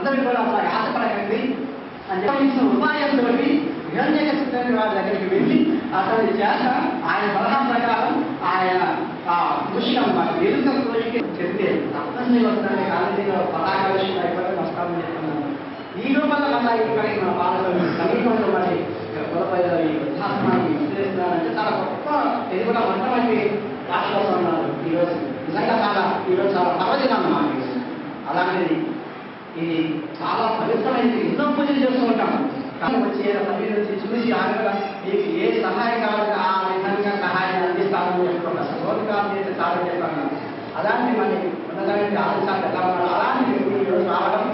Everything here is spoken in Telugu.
అందరికీ కూడా అలా ఆశపడకండి అని చెప్పిన ఉపాయంతో హిరణ్యకశిపుని వారి దగ్గరికి వెళ్ళి అతని చేత ఆయన సలహా ప్రకారం ఆయన ఆ దృశ్యం ఎరుక కోరిక చెప్తే తప్పనిసరి వస్తుందని కాలేజీలో పతాక విషయం అయిపోతే వస్తామని చెప్తున్నాను. ఈ రూపంలో మళ్ళీ ఇక్కడికి మన పాలకులు సమీపంలో మరి గొడవ ఈ వృద్ధాశ్రమాన్ని విశ్లేషిస్తున్నారంటే చాలా గొప్ప ఇది కూడా మొట్టమొదటి రాష్ట్రంలో ఉన్నారు. ఈరోజు నిజంగా ఈరోజు చాలా పర్వదినం అన్నమాట. అలాంటిది ఇది చాలా పవిత్రమైనది. ఎన్నో పూజలు చేస్తూ ఉంటాం. కానీ వచ్చి సమీర నుంచి చూసి ఆగగా మీకు ఏ సహాయం కావాలంటే ఆ విధంగా సహాయం అందిస్తామని చెప్తున్నా. సోదకాలు చేస్తే చాలా చెప్పాను. అలాంటి మనకి ఉన్నదానికి ఆలోచన ఎలా ఉన్నారు అలాంటి ఈరోజు రావడం